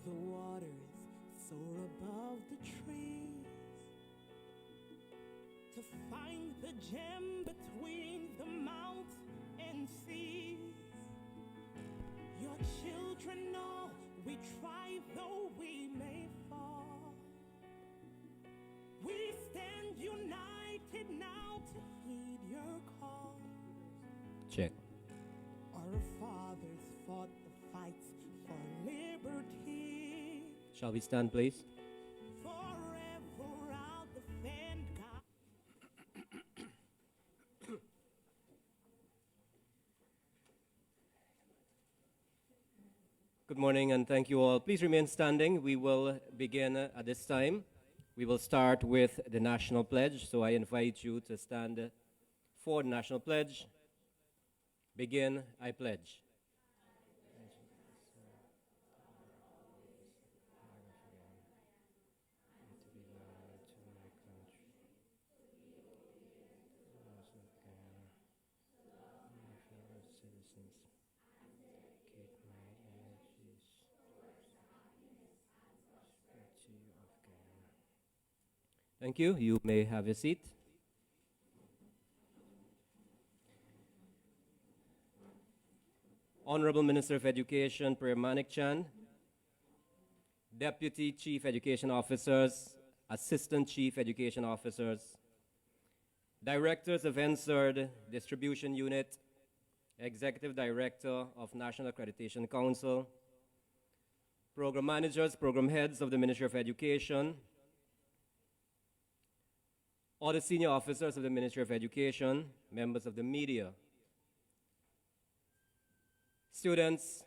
the waters soar above the trees, to find the gem between the mount and seas. Your children know we try though we may fall. We stand united now to heed your call. Check. Our fathers fought the fights for liberty. Shall we stand, please? Forever I'll defend God. Good morning and thank you all. Please remain standing. We will begin at this time. We will start with the National Pledge. So I invite you to stand for the National Pledge. Begin, I pledge. Thank you. You may have a seat. Honorable Minister of Education, Priya Manik Chand, Deputy Chief Education Officers, Assistant Chief Education Officers, Directors of NSERD Distribution Unit, Executive Director of National Accreditation Council, Program Managers, Program Heads of the Ministry of Education, all the senior officers of the Ministry of Education, members of the media, students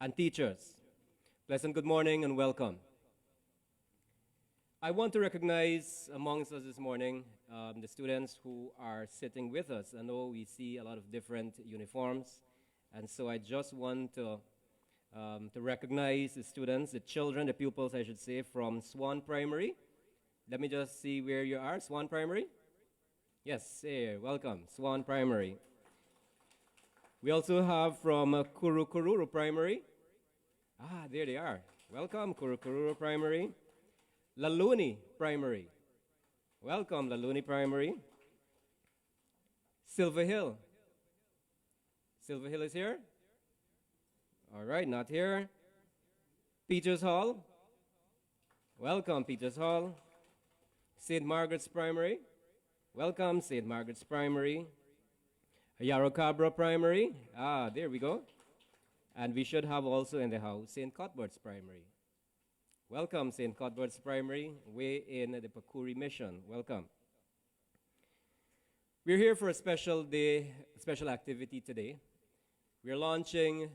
and teachers, pleasant good morning and welcome. I want to recognize amongst us this morning the students who are sitting with us. I know we see a lot of different uniforms, and so I just want to recognize the students, the children, the pupils, I should say, from Swan Primary. Let me just see where you are. Swan Primary? Yes, here, welcome, Swan Primary. We also have from Kurukururu Primary. Ah, there they are. Welcome, Kurukururu Primary. Laluni Primary. Welcome, Laluni Primary. Silver Hill. Silver Hill is here? All right, not here. Peters Hall. Welcome, Peters Hall. St. Margaret's Primary. Welcome, St. Margaret's Primary. Yarrowcabra Primary. Ah, there we go. And we should have also in the house St. Cuthbert's Primary. Welcome, St. Cuthbert's Primary, way in the Pakuri Mission. Welcome. We're here for a special day, a special activity today. We're launching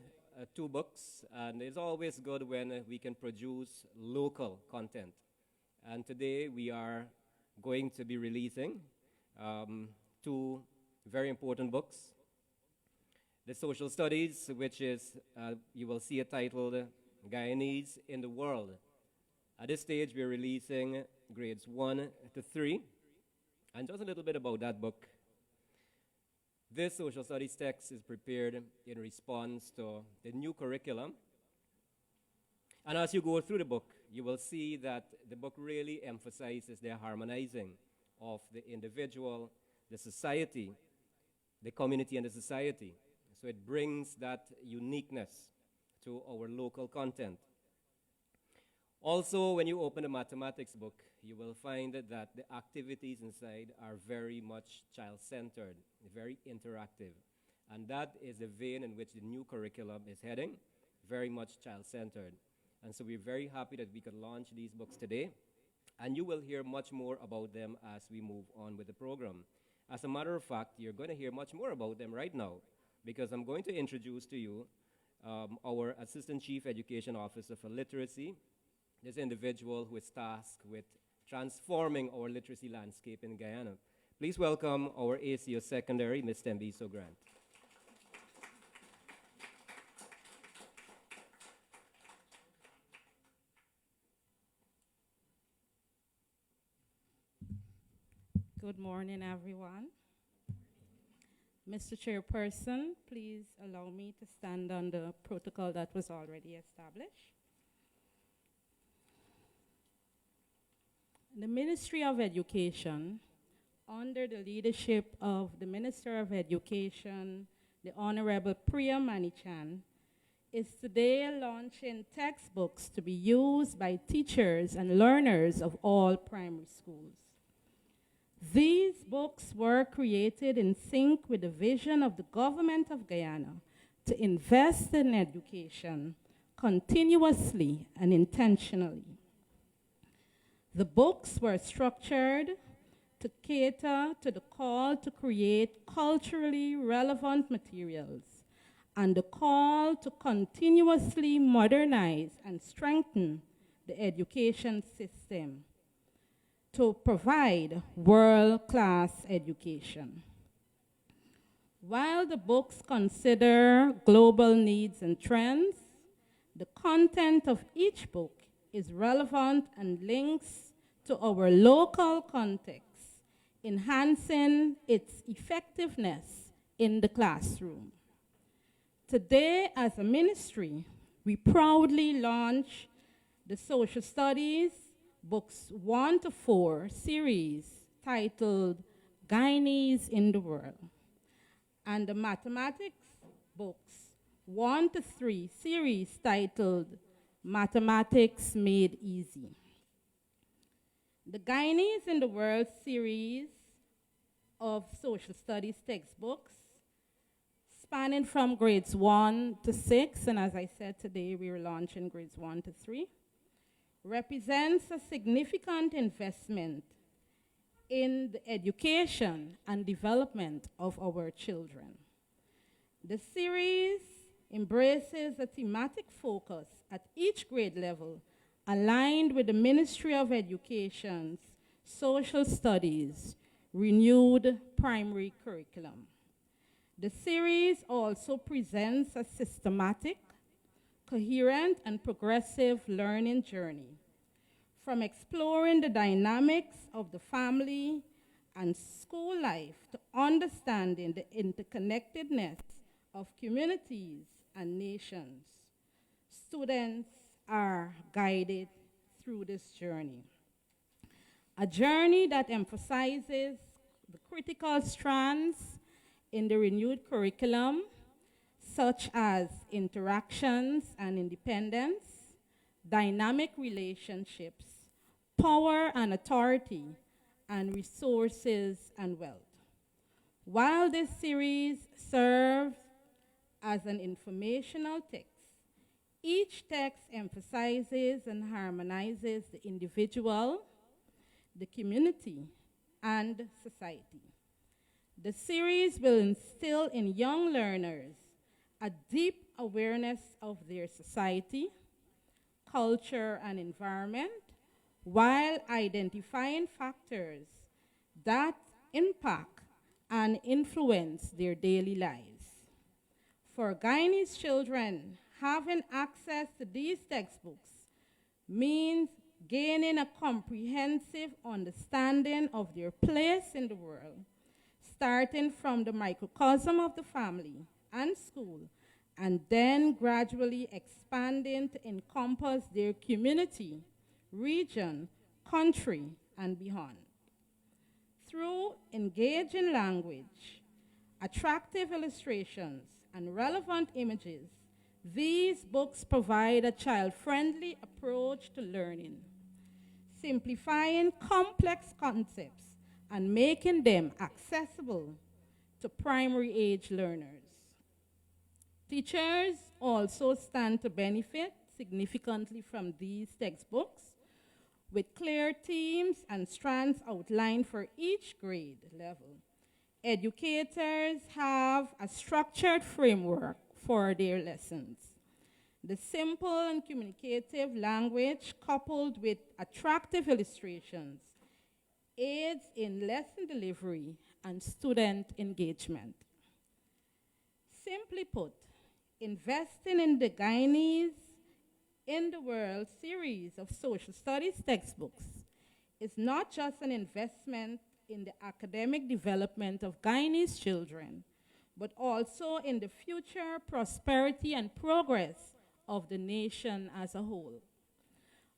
2 books, and it's always good when we can produce local content. And today we are going to be releasing 2 very important books. The Social Studies, which is, you will see it titled Guyanese in the World. At this stage, we're releasing grades 1 to 3. And just a little bit about that book. This social studies text is prepared in response to the new curriculum. And as you go through the book, you will see that the book really emphasizes the harmonizing of the individual, the society, the community, and the society. So it brings that uniqueness to our local content. Also, when you open the mathematics book, you will find that the activities inside are very much child-centered, very interactive. And that is the vein in which the new curriculum is heading, very much child-centered. And so we're very happy that we could launch these books today. And you will hear much more about them as we move on with the program. As a matter of fact, you're going to hear much more about them right now, because I'm going to introduce to you our Assistant Chief Education Officer for Literacy, this individual who is tasked with transforming our literacy landscape in Guyana. Please welcome our ACO Secondary, Ms. Tembiso Grant. Good morning, everyone. Mr. Chairperson, please allow me to stand on the protocol that was already established. The Ministry of Education, under the leadership of the Minister of Education, the Honorable Priya Manichan, is today launching textbooks to be used by teachers and learners of all primary schools. These books were created in sync with the vision of the government of Guyana to invest in education continuously and intentionally. The books were structured to cater to the call to create culturally relevant materials and the call to continuously modernize and strengthen the education system to provide world-class education. While the books consider global needs and trends, the content of each book is relevant and links to our local context, enhancing its effectiveness in the classroom. Today, as a ministry, we proudly launch the Social Studies Books 1 to 4 series titled Guyanese in the World, and the Mathematics Books 1 to 3 series titled Mathematics Made Easy. The Guyanese in the World series of social studies textbooks, spanning from grades 1 to 6, and as I said today, we are launching grades 1 to 3, represents a significant investment in the education and development of our children. The series embraces a thematic focus at each grade level aligned with the Ministry of Education's Social Studies renewed primary curriculum. The series also presents a systematic, coherent, and progressive learning journey, from exploring the dynamics of the family and school life to understanding the interconnectedness of communities and nations. Students are guided through this journey. A journey that emphasizes the critical strands in the renewed curriculum, such as interactions and independence, dynamic relationships, power and authority, and resources and wealth. While this series serves as an informational text, each text emphasizes and harmonizes the individual, the community, and society. The series will instill in young learners a deep awareness of their society, culture, and environment, while identifying factors that impact and influence their daily lives. For Guyanese children, having access to these textbooks means gaining a comprehensive understanding of their place in the world, starting from the microcosm of the family and school, and then gradually expanding to encompass their community, region, country, and beyond. Through engaging language, attractive illustrations, and relevant images, these books provide a child-friendly approach to learning, simplifying complex concepts and making them accessible to primary age learners. Teachers also stand to benefit significantly from these textbooks, with clear themes and strands outlined for each grade level. Educators have a structured framework for their lessons. The simple and communicative language, coupled with attractive illustrations, aids in lesson delivery and student engagement. Simply put, investing in the Guyanese in the World series of social studies textbooks is not just an investment in the academic development of Guyanese children, but also in the future prosperity and progress of the nation as a whole.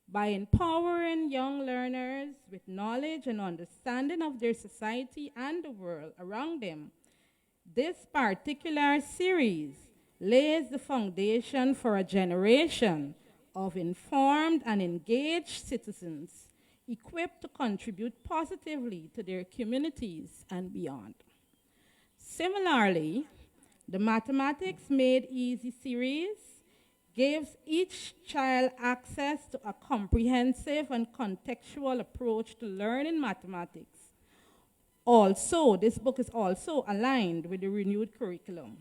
by empowering young learners with knowledge and understanding of their society and the world around them. This particular series lays the foundation for a generation of informed and engaged citizens equipped to contribute positively to their communities and beyond. Similarly, the Mathematics Made Easy series gives each child access to a comprehensive and contextual approach to learning mathematics. Also, this book is also aligned with the renewed curriculum.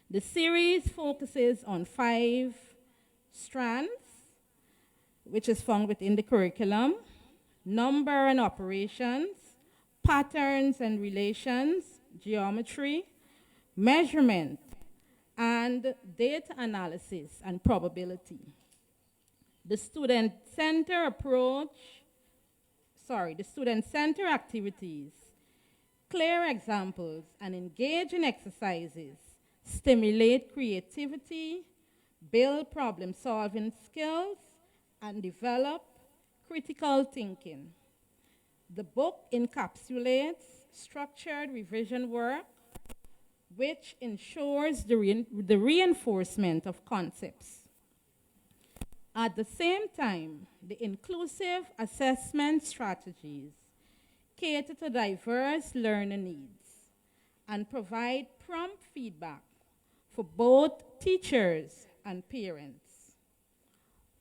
The series focuses on 5 strands, which is found within the curriculum: number and operations, patterns and relations, geometry, measurement, and data analysis and probability. The student-center activities, clear examples, and engaging exercises stimulate creativity, build problem-solving skills, and develop critical thinking. The book encapsulates structured revision work, which ensures the reinforcement of concepts. At the same time, the inclusive assessment strategies cater to diverse learner needs and provide prompt feedback for both teachers and parents.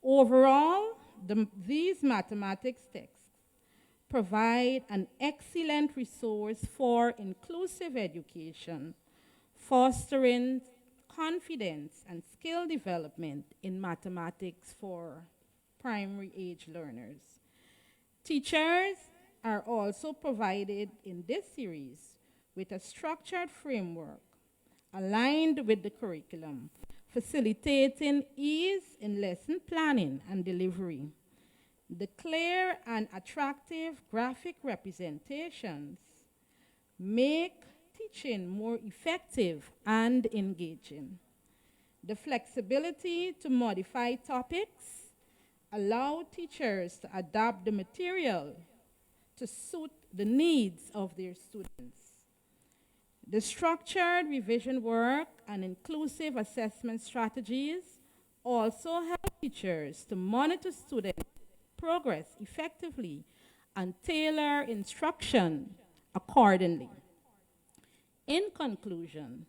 Overall, these mathematics texts provide an excellent resource for inclusive education, fostering confidence and skill development in mathematics for primary age learners. Teachers are also provided in this series with a structured framework aligned with the curriculum, facilitating ease in lesson planning and delivery. The clear and attractive graphic representations make teaching more effective and engaging. The flexibility to modify topics allow teachers to adapt the material to suit the needs of their students. The structured revision work and inclusive assessment strategies also help teachers to monitor student progress effectively and tailor instruction accordingly. In conclusion,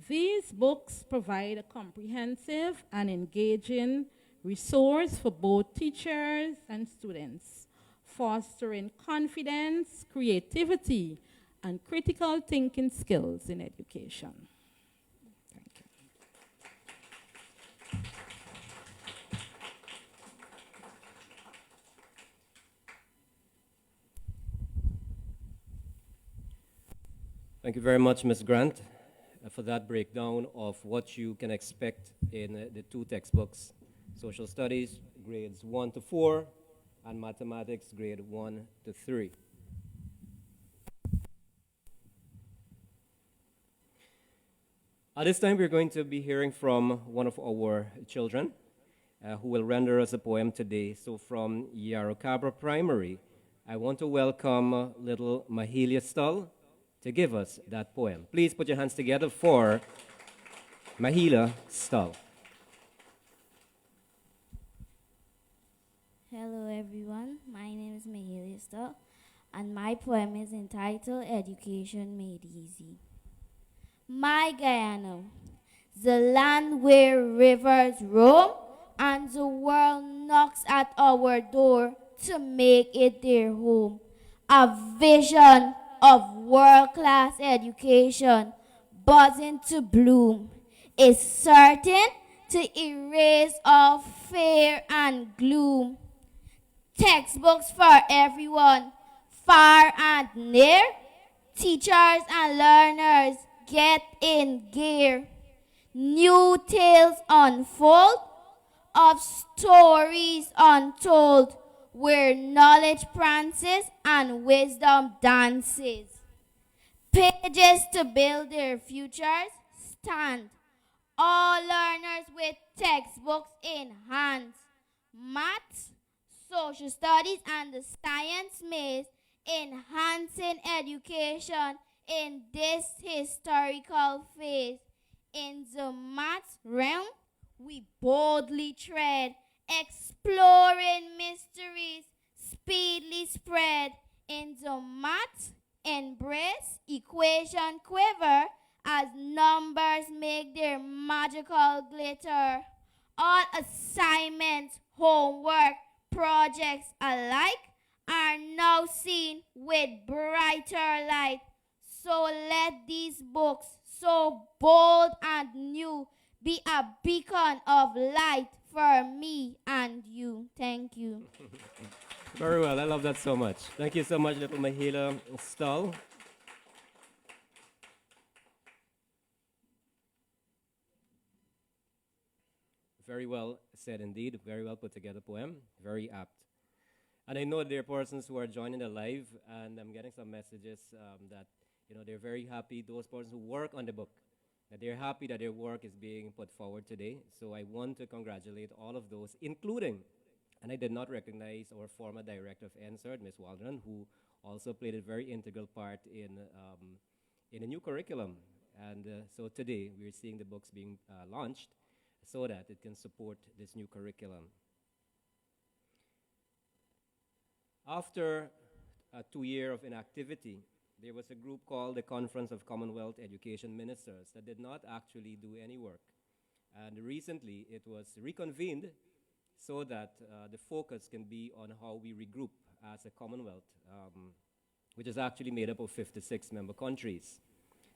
these books provide a comprehensive and engaging resource for both teachers and students, fostering confidence, creativity, and critical thinking skills in education. Thank you. Thank you very much, Ms. Grant, for that breakdown of what you can expect in the 2 textbooks: Social Studies, grades 1 to 4, and Mathematics, grade 1 to 3. At this time, we're going to be hearing from one of our children who will render us a poem today. So from Yarrowcabra Primary, I want to welcome little Mahalia Stull to give us that poem. Please put your hands together for Mahalia Stull. Hello everyone, my name is Mahalia Stull, and my poem is entitled Education Made Easy. My Guyana, the land where rivers roam and the world knocks at our door to make it their home. A vision of world-class education buzzing to bloom is certain to erase all fear and gloom. Textbooks for everyone, far and near, teachers and learners get in gear. New tales unfold of stories untold, where knowledge prances and wisdom dances. Pages to build their futures stand, all learners with textbooks in hands. maths, social studies, and the science maze, enhancing education in this historical phase. In the maths realm, we boldly tread, exploring mysteries, speedily spread. In the maths embrace, equation quiver, as numbers make their magical glitter. All assignments, homework, projects alike are now seen with brighter light. So let these books, so bold and new, be a beacon of light for me and you. Thank you. Very well. I love that so much. Thank you so much, little Mahila Stahl. Very well said indeed. Very well put together poem. Very apt. And I know there are persons who are joining the live, and I'm getting some messages that they're very happy. Those persons who work on the book, that they're happy that their work is being put forward today. So I want to congratulate all of those, including, and I did not recognize our former director of NSERD, Ms. Waldron, who also played a very integral part in a new curriculum. And so today we're seeing the books being launched so that it can support this new curriculum. After a 2 year of inactivity, there was a group called the Conference of Commonwealth Education Ministers that did not actually do any work. And recently it was reconvened so that the focus can be on how we regroup as a Commonwealth, which is actually made up of 56 member countries.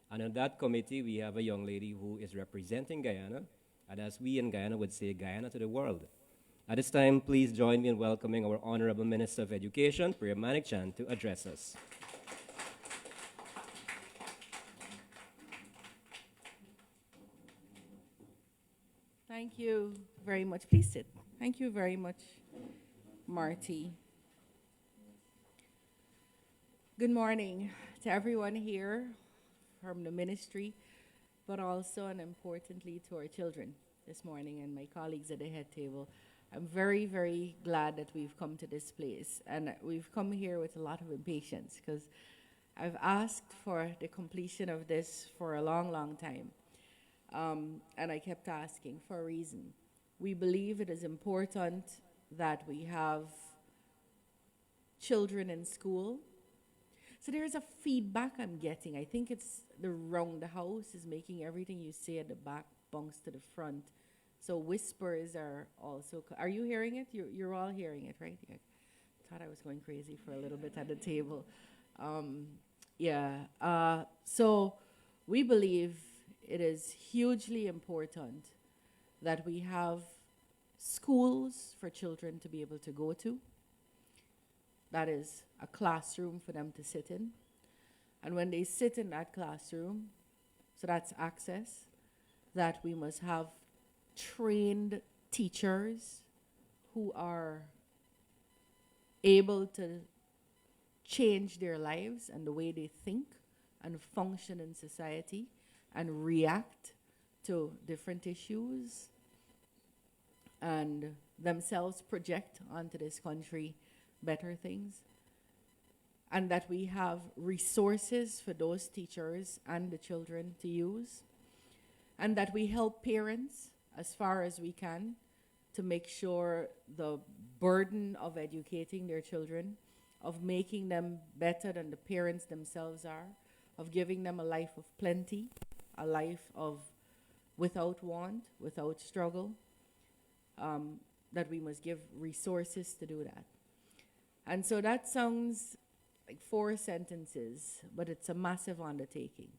And in that committee, we have a young lady who is representing Guyana, and as we in Guyana would say, Guyana to the world. At this time, please join me in welcoming our Honorable Minister of Education, Priya Manikchand, to address us. Thank you very much. Please sit. Thank you very much, Marty. Good morning to everyone here from the ministry, but also and importantly to our children this morning and my colleagues at the head table. I'm very, very glad that we've come to this place, and we've come here with a lot of impatience because I've asked for the completion of this for a long, long time. And I kept asking for a reason. We believe it is important that we have children in school. So there's a feedback I'm getting. I think it's the house is making everything you say at the back bounce to the front. So whispers are also, are you hearing it? You're all hearing it, right? Yeah. Thought I was going crazy for a little bit at the table. So we believe it is hugely important that we have schools for children to be able to go to. That is a classroom for them to sit in. And when they sit in that classroom, so that's access, that we must have trained teachers who are able to change their lives and the way they think and function in society and react to different issues and themselves project onto this country better things. And that we have resources for those teachers and the children to use. And that we help parents as far as we can to make sure the burden of educating their children, of making them better than the parents themselves are, of giving them a life of plenty, a life of without want, without struggle, that we must give resources to do that. And so that sounds like 4 sentences, but it's a massive undertaking.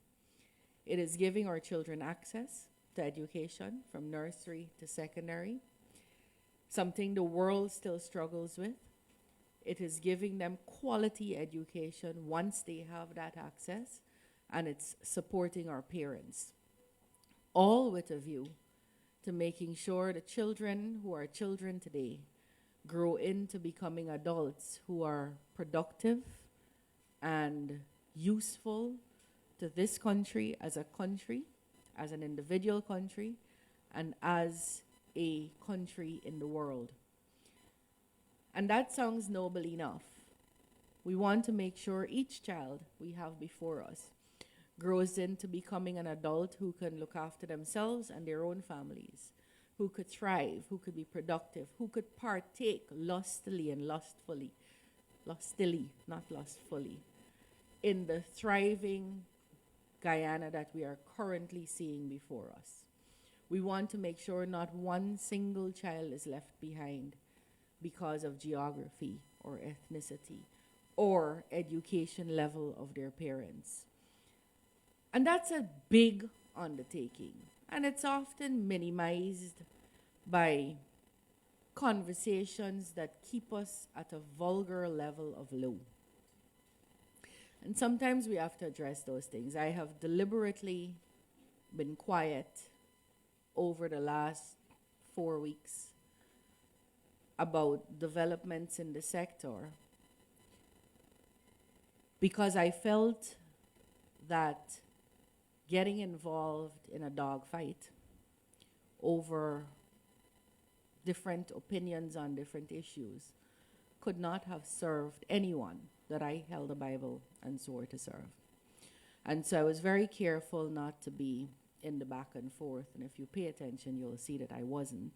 It is giving our children access to education from nursery to secondary, something the world still struggles with. It is giving them quality education once they have that access, and it's supporting our parents, all with a view to making sure the children who are children today grow into becoming adults who are productive and useful to this country, as an individual country, and as a country in the world. And that sounds noble enough. We want to make sure each child we have before us grows into becoming an adult who can look after themselves and their own families, who could thrive, who could be productive, who could partake lustily and lustily, not lustfully, in the thriving Guyana that we are currently seeing before us. We want to make sure not one single child is left behind because of geography or ethnicity or education level of their parents. And that's a big undertaking. And it's often minimized by conversations that keep us at a vulgar level of low. And sometimes we have to address those things. I have deliberately been quiet over the last 4 weeks about developments in the sector because I felt that getting involved in a dogfight over different opinions on different issues could not have served anyone that I held a Bible and swore to serve. And so I was very careful not to be in the back and forth. And if you pay attention, you'll see that I wasn't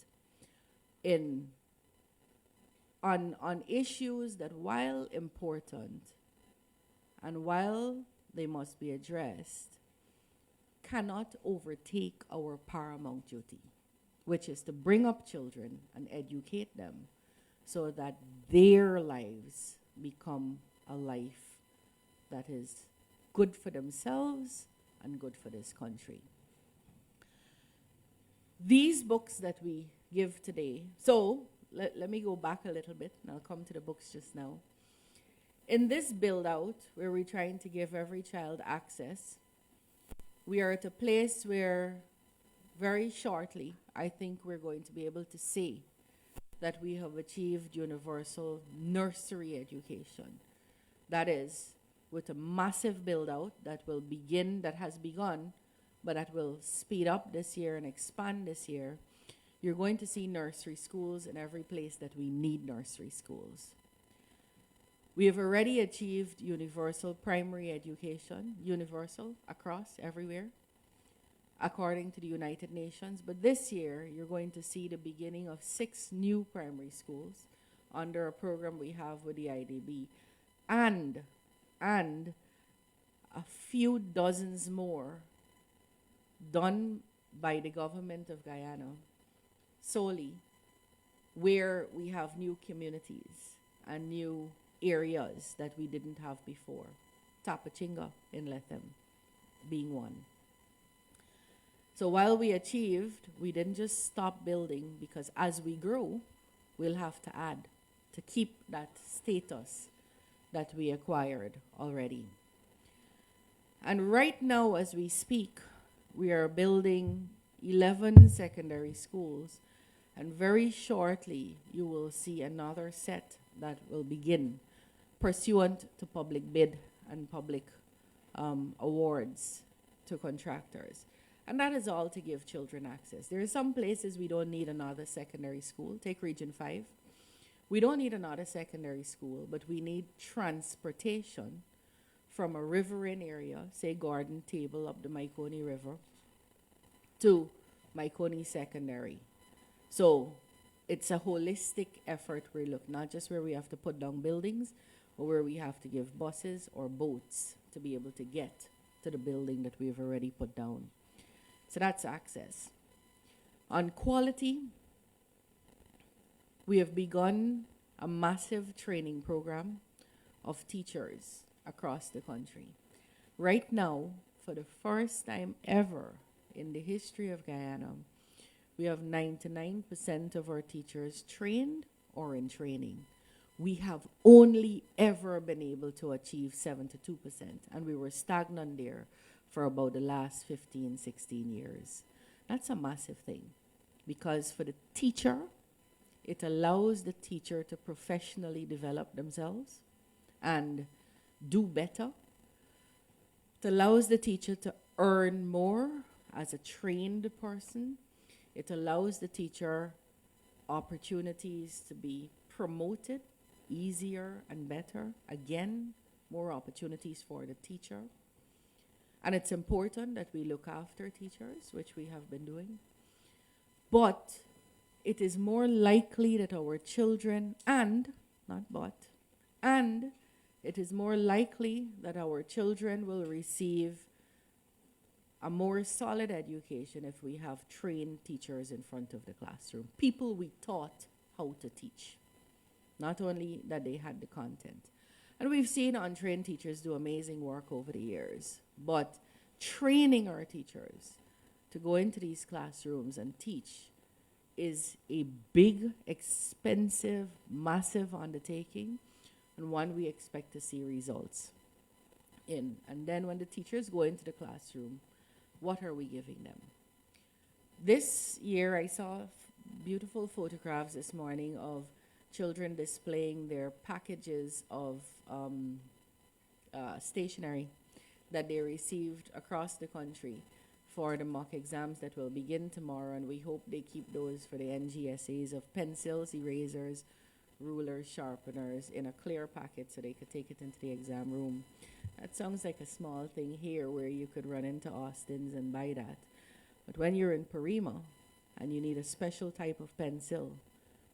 on issues that, while important and while they must be addressed, cannot overtake our paramount duty, which is to bring up children and educate them so that their lives become a life that is good for themselves and good for this country. These books that we give today, so let me go back a little bit and I'll come to the books just now. In this build out where we're trying to give every child access, we are at a place where very shortly I think we're going to be able to say that we have achieved universal nursery education. That is, with a massive build out that has begun, but that will speed up this year and expand this year. You're going to see nursery schools in every place that we need nursery schools. We have already achieved universal primary education, universal across everywhere, according to the United Nations. But this year, you're going to see the beginning of 6 new primary schools under a program we have with the IDB, and a few dozens more done by the government of Guyana solely, where we have new communities and new areas that we didn't have before. Tapachinga in Lethem being one. So while we achieved, we didn't just stop building, because as we grow, we'll have to add to keep that status that we acquired already. And right now, as we speak, we are building 11 secondary schools, and very shortly you will see another set that will begin pursuant to public bid and public awards to contractors. And that is all to give children access. There are some places we don't need another secondary school. Take Region 5. We don't need another secondary school, but we need transportation from a riverine area, say Garden Table up the Maikoni River, to Maikoni Secondary. So it's a holistic effort. We look not just where we have to put down buildings, or where we have to give buses or boats to be able to get to the building that we've already put down. So that's access. On quality, we have begun a massive training program of teachers across the country. Right now, for the first time ever in the history of Guyana, we have 99% of our teachers trained or in training. We have only ever been able to achieve 72%, and we were stagnant there for about the last 15, 16 years. That's a massive thing, because for the teacher, it allows the teacher to professionally develop themselves and do better. It allows the teacher to earn more as a trained person. It allows the teacher opportunities to be promoted easier and better. Again, more opportunities for the teacher. And it's important that we look after teachers, which we have been doing. But it is more likely that our children, and it is more likely that our children will receive a more solid education if we have trained teachers in front of the classroom. People we taught how to teach. Not only that they had the content. And we've seen untrained teachers do amazing work over the years. But training our teachers to go into these classrooms and teach is a big, expensive, massive undertaking, and one we expect to see results in. And then when the teachers go into the classroom, what are we giving them? This year, I saw beautiful photographs this morning of children displaying their packages of stationery that they received across the country for the mock exams that will begin tomorrow, and we hope they keep those for the NGSAs of pencils, erasers, rulers, sharpeners in a clear packet so they could take it into the exam room. That sounds like a small thing here where you could run into Austin's and buy that. But when you're in Parima and you need a special type of pencil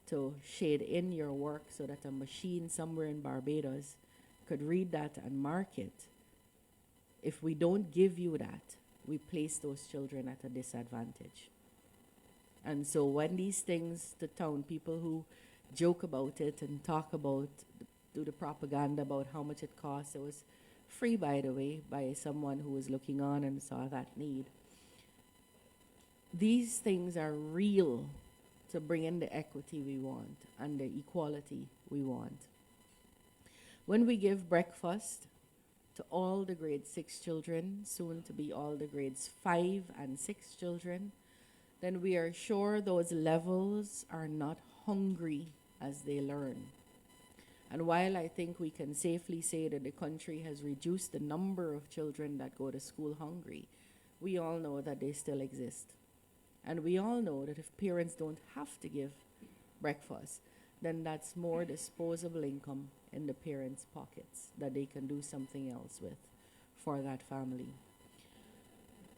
to shade in your work so that a machine somewhere in Barbados could read that and mark it, if we don't give you that, we place those children at a disadvantage. And so when these things to town, people who joke about it and talk about, do the propaganda about how much it costs, it was free, by the way, by someone who was looking on and saw that need. These things are real to bring in the equity we want and the equality we want. When we give breakfast to all the grade 6 children, soon to be all the grades 5 and 6 children, then we are sure those levels are not hungry as they learn. And while I think we can safely say that the country has reduced the number of children that go to school hungry, we all know that they still exist. And we all know that if parents don't have to give breakfast, then that's more disposable income in the parents' pockets that they can do something else with for that family.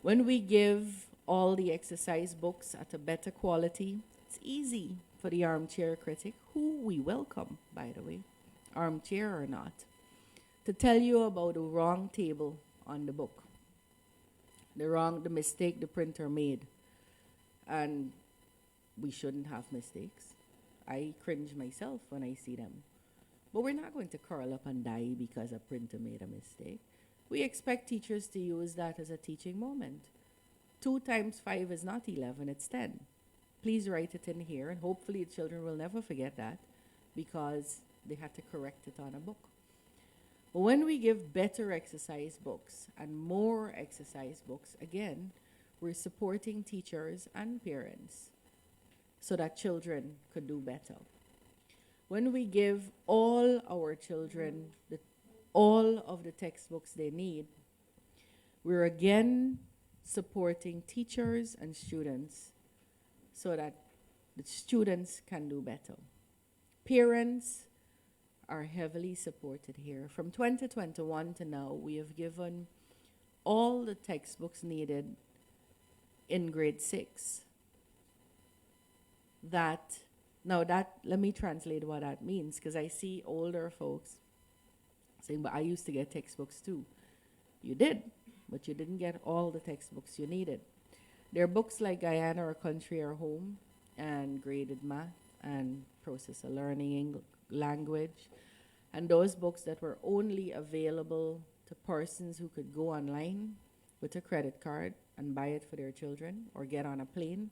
When we give all the exercise books at a better quality, it's easy for the armchair critic, who we welcome, by the way, armchair or not, to tell you about the wrong table on the book, the mistake the printer made. And we shouldn't have mistakes. I cringe myself when I see them. But we're not going to curl up and die because a printer made a mistake. We expect teachers to use that as a teaching moment. 2 times 5 is not 11, it's 10. Please write it in here, and hopefully the children will never forget that because they had to correct it on a book. But when we give better exercise books and more exercise books, again, we're supporting teachers and parents so that children could do better. When we give all our children all of the textbooks they need, we're again supporting teachers and students so that the students can do better. Parents are heavily supported here. From 2021 to now, we have given all the textbooks needed in grade 6. Let me translate what that means, because I see older folks saying, but I used to get textbooks too. You did, but you didn't get all the textbooks you needed. There are books like Guyana, Our Country, Our Home, and graded math and process of learning language. And those books that were only available to persons who could go online with a credit card and buy it for their children, or get on a plane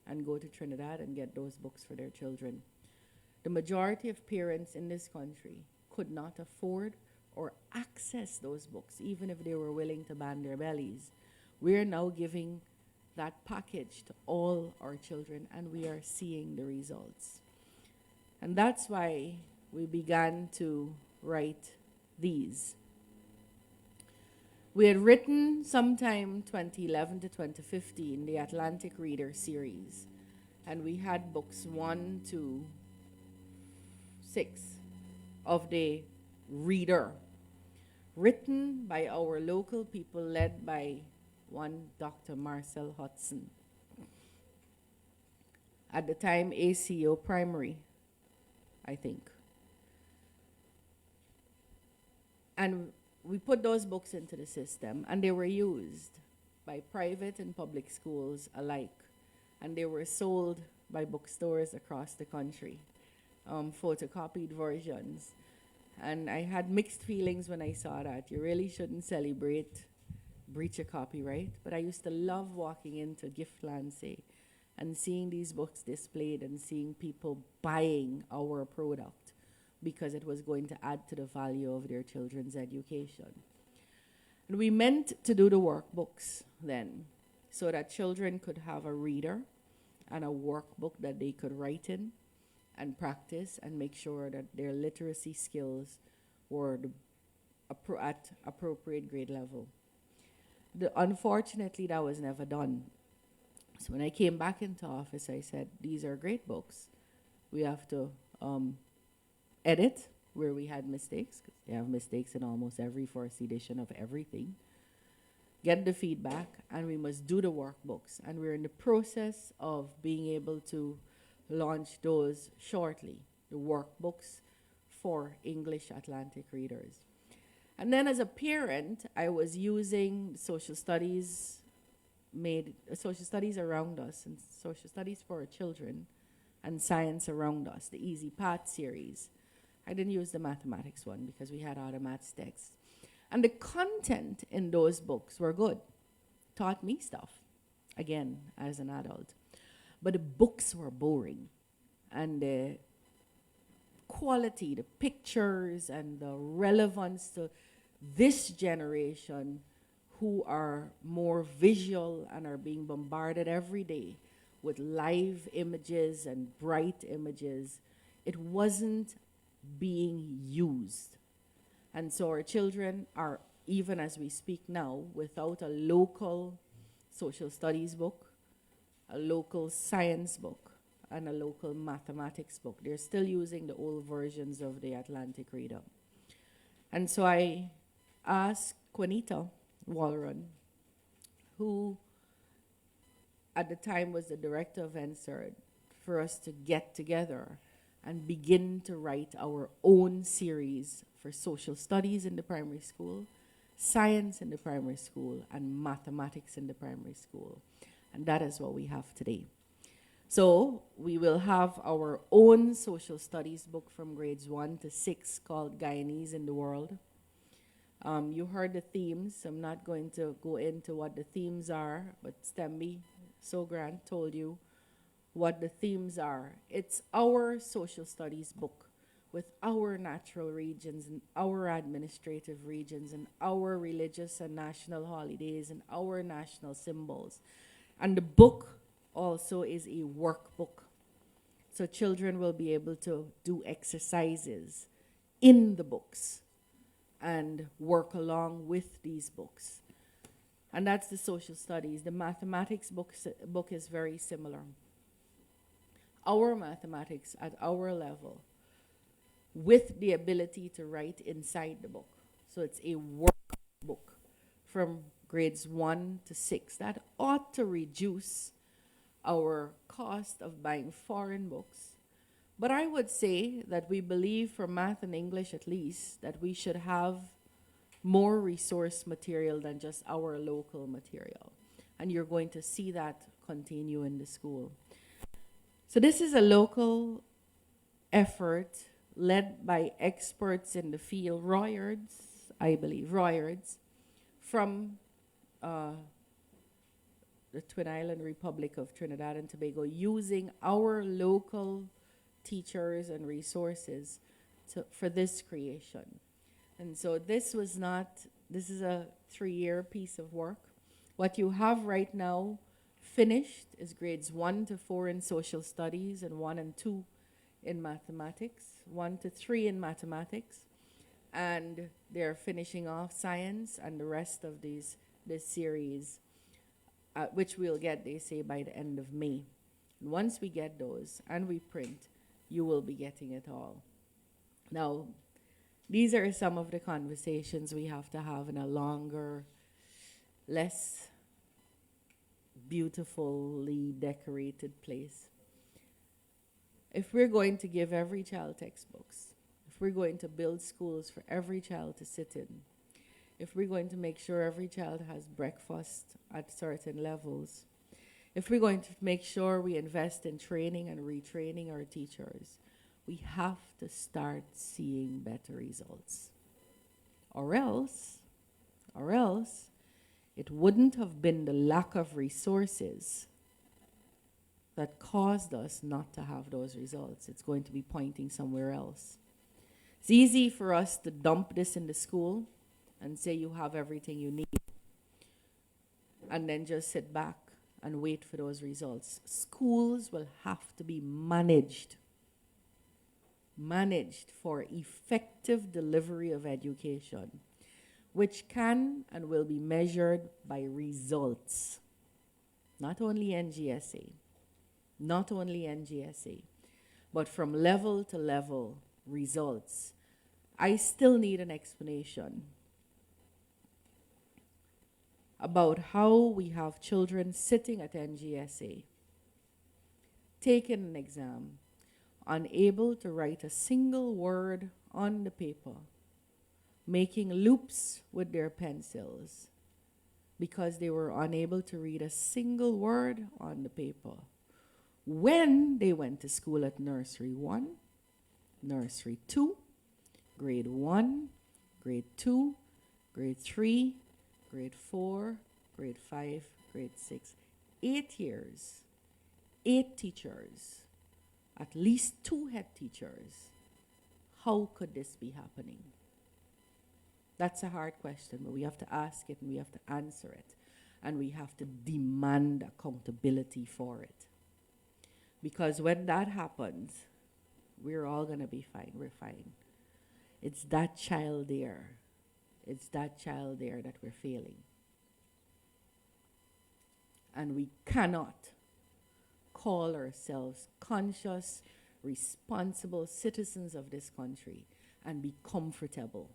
and go to Trinidad and get those books for their children. The majority of parents in this country could not afford or access those books, even if they were willing to band their bellies. We're now giving that package to all our children, and we are seeing the results. And that's why we began to write these. We had written sometime 2011 to 2015 the Atlantic Reader series, and we had books 1 to 6 of the Reader, written by our local people, led by one Dr. Marcel Hudson. At the time, ACO Primary, I think. And we put those books into the system, and they were used by private and public schools alike. And they were sold by bookstores across the country, photocopied versions. And I had mixed feelings when I saw that. You really shouldn't celebrate breach of copyright. But I used to love walking into Giftland, say, and seeing these books displayed and seeing people buying our product because it was going to add to the value of their children's education. And we meant to do the workbooks then, so that children could have a reader and a workbook that they could write in and practice and make sure that their literacy skills were at appropriate grade level. Unfortunately, that was never done. So when I came back into office, I said, these are great books. We have to edit where we had mistakes, because they have mistakes in almost every first edition of everything. Get the feedback, and we must do the workbooks. And we're in the process of being able to launch those shortly, the workbooks for English Atlantic readers. And then as a parent, I was using social studies around us and social studies for our children and science around us, the Easy Path series. I didn't use the mathematics one because we had other maths texts. And the content in those books were good. Taught me stuff, again, as an adult. But the books were boring. And the quality, the pictures, and the relevance to this generation who are more visual and are being bombarded every day with live images and bright images, it wasn't being used. And so our children are, even as we speak now, without a local social studies book, a local science book, and a local mathematics book. They're still using the old versions of the Atlantic Reader. And so I asked Quinita Walron, who at the time was the director of NSERD, for us to get together and begin to write our own series for social studies in the primary school, science in the primary school, and mathematics in the primary school. And that is what we have today. So we will have our own social studies book from grades 1 to 6 called Guyanese in the World. You heard the themes. I'm not going to go into what the themes are, but Stemby Sogrant told you what the themes are. It's our social studies book with our natural regions and our administrative regions and our religious and national holidays and our national symbols. And the book also is a workbook. So children will be able to do exercises in the books and work along with these books. And that's the social studies. The mathematics book is very similar. Our mathematics at our level, with the ability to write inside the book. So it's a workbook from grades 1 to 6. That ought to reduce our cost of buying foreign books. But I would say that we believe, for math and English at least, that we should have more resource material than just our local material. And you're going to see that continue in the school. So this is a local effort led by experts in the field, Royards, I believe, Royards, from the Twin Island Republic of Trinidad and Tobago, using our local teachers and resources for this creation. And so this is a 3-year piece of work. What you have right now finished is grades 1 to 4 in social studies and 1 and 2 in mathematics, 1 to 3 in mathematics, and they're finishing off science and the rest of this series, which we'll get, they say, by the end of May. And once we get those and we print, you will be getting it all. Now, these are some of the conversations we have to have in a longer, less beautifully decorated place. If we're going to give every child textbooks, if we're going to build schools for every child to sit in, if we're going to make sure every child has breakfast at certain levels, if we're going to make sure we invest in training and retraining our teachers, we have to start seeing better results. Or else, it wouldn't have been the lack of resources that caused us not to have those results. It's going to be pointing somewhere else. It's easy for us to dump this in the school and say you have everything you need, and then just sit back and wait for those results. Schools will have to be managed for effective delivery of education, which can and will be measured by results. Not only NGSA, but from level to level results. I still need an explanation about how we have children sitting at NGSA, taking an exam, unable to write a single word on the paper, making loops with their pencils because they were unable to read a single word on the paper when they went to school at nursery 1, nursery 2, grade 1, grade 2, grade 3, grade 4, grade 5, grade 6. 8 years, 8 teachers, at least 2 head teachers. How could this be happening? That's a hard question, but we have to ask it and we have to answer it. And we have to demand accountability for it. Because when that happens, we're all going to be fine. We're fine. It's that child there. It's that child there that we're failing. And we cannot call ourselves conscious, responsible citizens of this country and be comfortable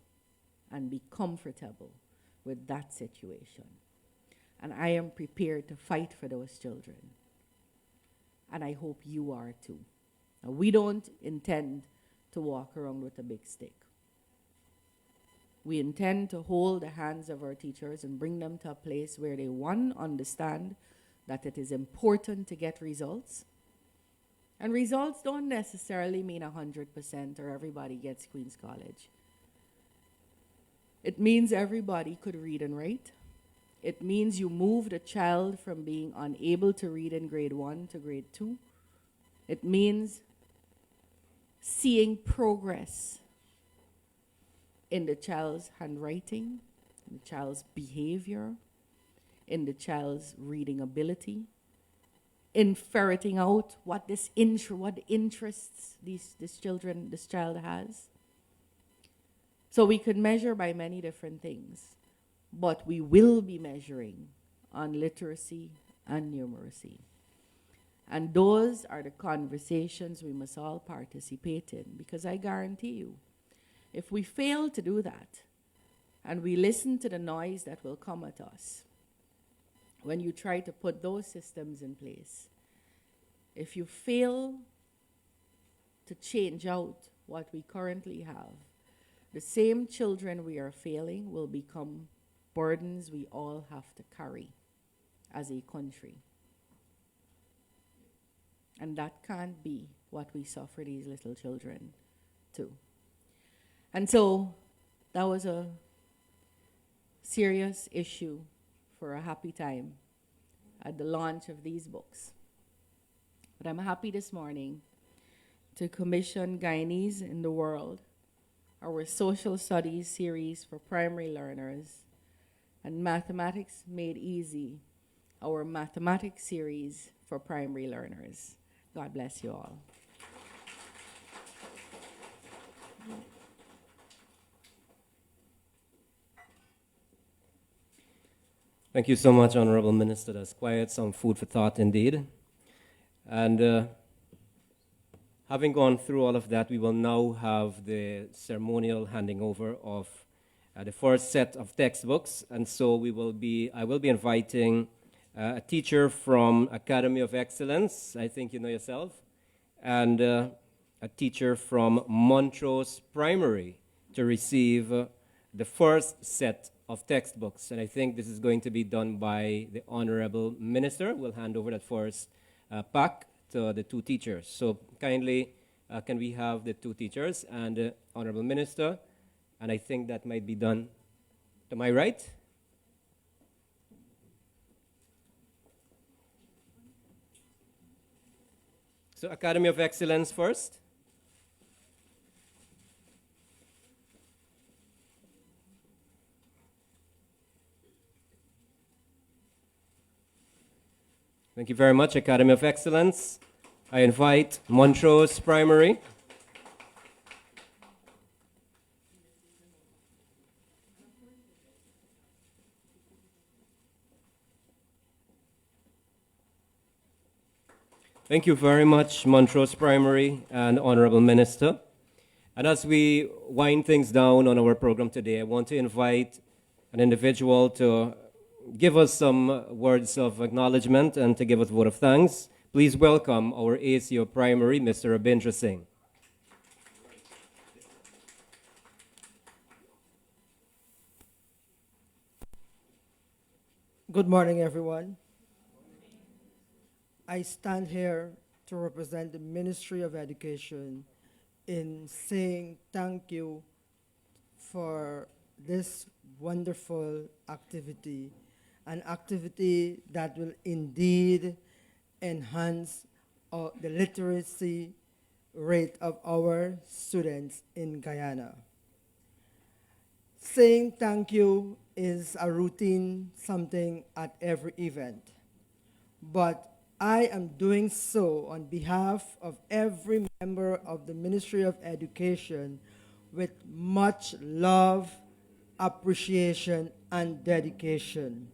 with that situation. And I am prepared to fight for those children. And I hope you are too. Now, we don't intend to walk around with a big stick. We intend to hold the hands of our teachers and bring them to a place where they, one, understand that it is important to get results. And results don't necessarily mean 100% or everybody gets Queen's College. It means everybody could read and write. It means you moved a child from being unable to read in grade 1 to grade 2. It means seeing progress in the child's handwriting, in the child's behavior, in the child's reading ability, in ferreting out what interests this child has. So we could measure by many different things, but we will be measuring on literacy and numeracy. And those are the conversations we must all participate in, because I guarantee you, if we fail to do that, and we listen to the noise that will come at us, when you try to put those systems in place, if you fail to change out what we currently have, the same children we are failing will become burdens we all have to carry as a country. And that can't be what we suffer these little children to. And so that was a serious issue for a happy time at the launch of these books. But I'm happy this morning to commission Guyanese in the World, our social studies series for primary learners, and Mathematics Made Easy, our mathematics series for primary learners. God bless you all. Thank you so much, Honorable Minister. That's quite some food for thought indeed. And Having gone through all of that, we will now have the ceremonial handing over of the first set of textbooks. And so I will be inviting a teacher from Academy of Excellence, I think you know yourself, and a teacher from Montrose Primary to receive the first set of textbooks. And I think this is going to be done by the Honorable Minister. We'll hand over that first pack to the two teachers. So kindly, can we have the two teachers and the Honorable Minister? And I think that might be done to my right. So Academy of Excellence first. Thank you very much, Academy of Excellence. I invite Montrose Primary. Thank you very much, Montrose Primary and Honorable Minister. And as we wind things down on our program today, I want to invite an individual to give us some words of acknowledgement and to give us a vote of thanks. Please welcome our ACO Primary, Mr. Abindra Singh. Good morning, everyone. I stand here to represent the Ministry of Education in saying thank you for this wonderful activity, an activity that will indeed enhance the literacy rate of our students in Guyana. Saying thank you is a routine something at every event, but I am doing so on behalf of every member of the Ministry of Education with much love, appreciation, and dedication.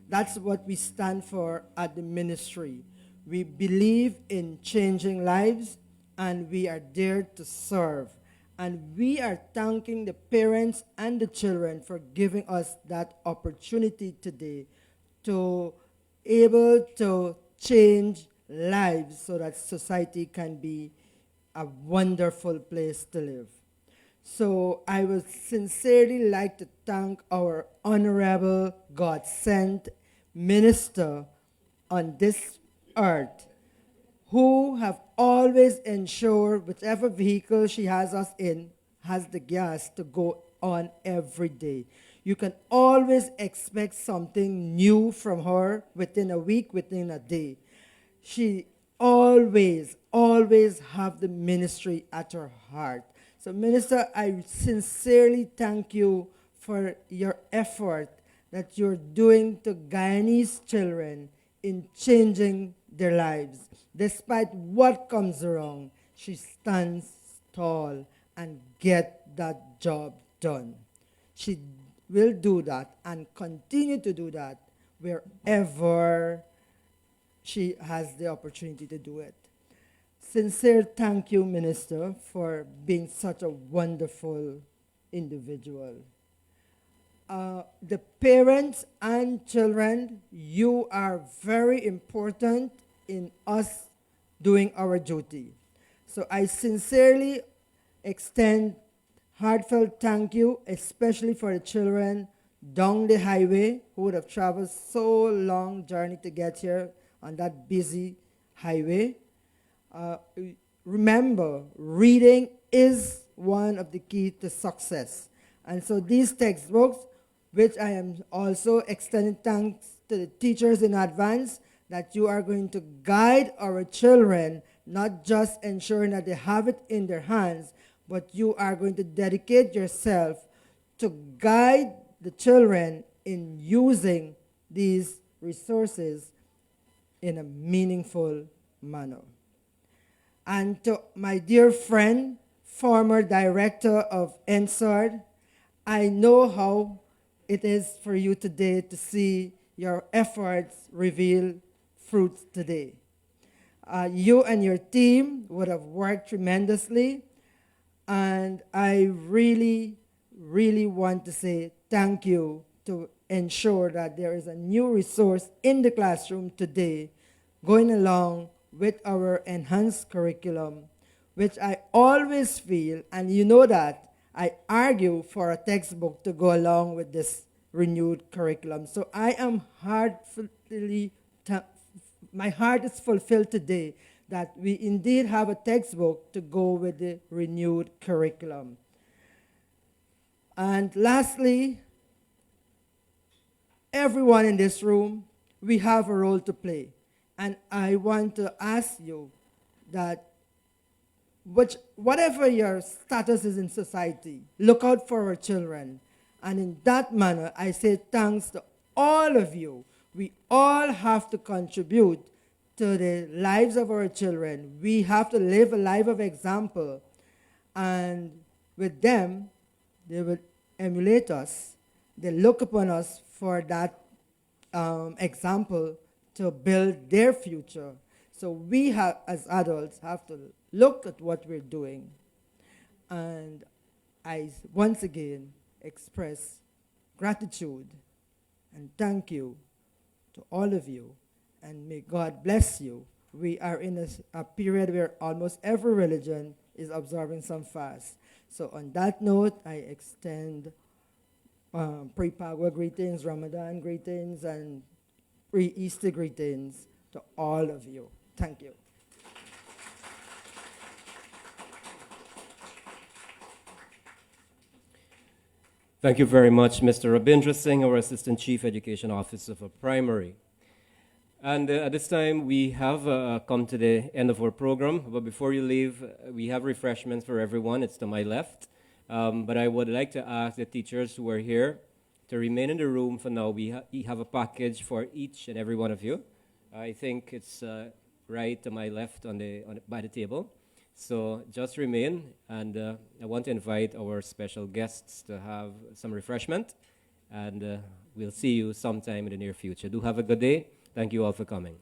That's what we stand for at the ministry. We believe in changing lives, and we are there to serve. And we are thanking the parents and the children for giving us that opportunity today to able to change lives so that society can be a wonderful place to live. So I would sincerely like to thank our honorable God-sent minister on this earth, who have always ensured whichever vehicle she has us in has the gas to go on every day. You can always expect something new from her within a week, within a day. She always have the ministry at her heart. So, Minister, I sincerely thank you for your effort that you're doing to Guyanese children in changing their lives. Despite what comes wrong, she stands tall and get that job done. She will do that and continue to do that wherever she has the opportunity to do it. Sincere thank you, Minister, for being such a wonderful individual. The parents and children, you are very important in us doing our duty. So I sincerely extend heartfelt thank you, especially for the children down the highway who would have traveled so long journey to get here on that busy highway. Remember, reading is one of the key to success. And so these textbooks, which I am also extending thanks to the teachers in advance, that you are going to guide our children, not just ensuring that they have it in their hands, but you are going to dedicate yourself to guide the children in using these resources in a meaningful manner. And to my dear friend, former director of NSARD, I know how it is for you today to see your efforts reveal fruits today. You and your team would have worked tremendously. And I really, really want to say thank you to ensure that there is a new resource in the classroom today going along with our enhanced curriculum, which I always feel, and you know that, I argue for a textbook to go along with this renewed curriculum. So I am my heart is fulfilled today that we indeed have a textbook to go with the renewed curriculum. And lastly, everyone in this room, we have a role to play. And I want to ask you that whatever your status is in society, look out for our children. And in that manner, I say thanks to all of you. We all have to contribute to the lives of our children. We have to live a life of example. And with them, they will emulate us. They look upon us for that example to build their future. So we have, as adults, have to look at what we're doing. And I once again express gratitude and thank you to all of you, and may God bless you. We are in a period where almost every religion is observing some fast. So on that note, I extend pre-Pagwa greetings, Ramadan greetings, and pre-Easter greetings to all of you. Thank you. Thank you very much, Mr. Rabindra Singh, our Assistant Chief Education Officer for Primary. And at this time, we have come to the end of our program. But before you leave, we have refreshments for everyone. It's to my left. But I would like to ask the teachers who are here to remain in the room for now. We have a package for each and every one of you. I think it's right to my left by the table. So just remain, and I want to invite our special guests to have some refreshment, and we'll see you sometime in the near future. Do have a good day. Thank you all for coming.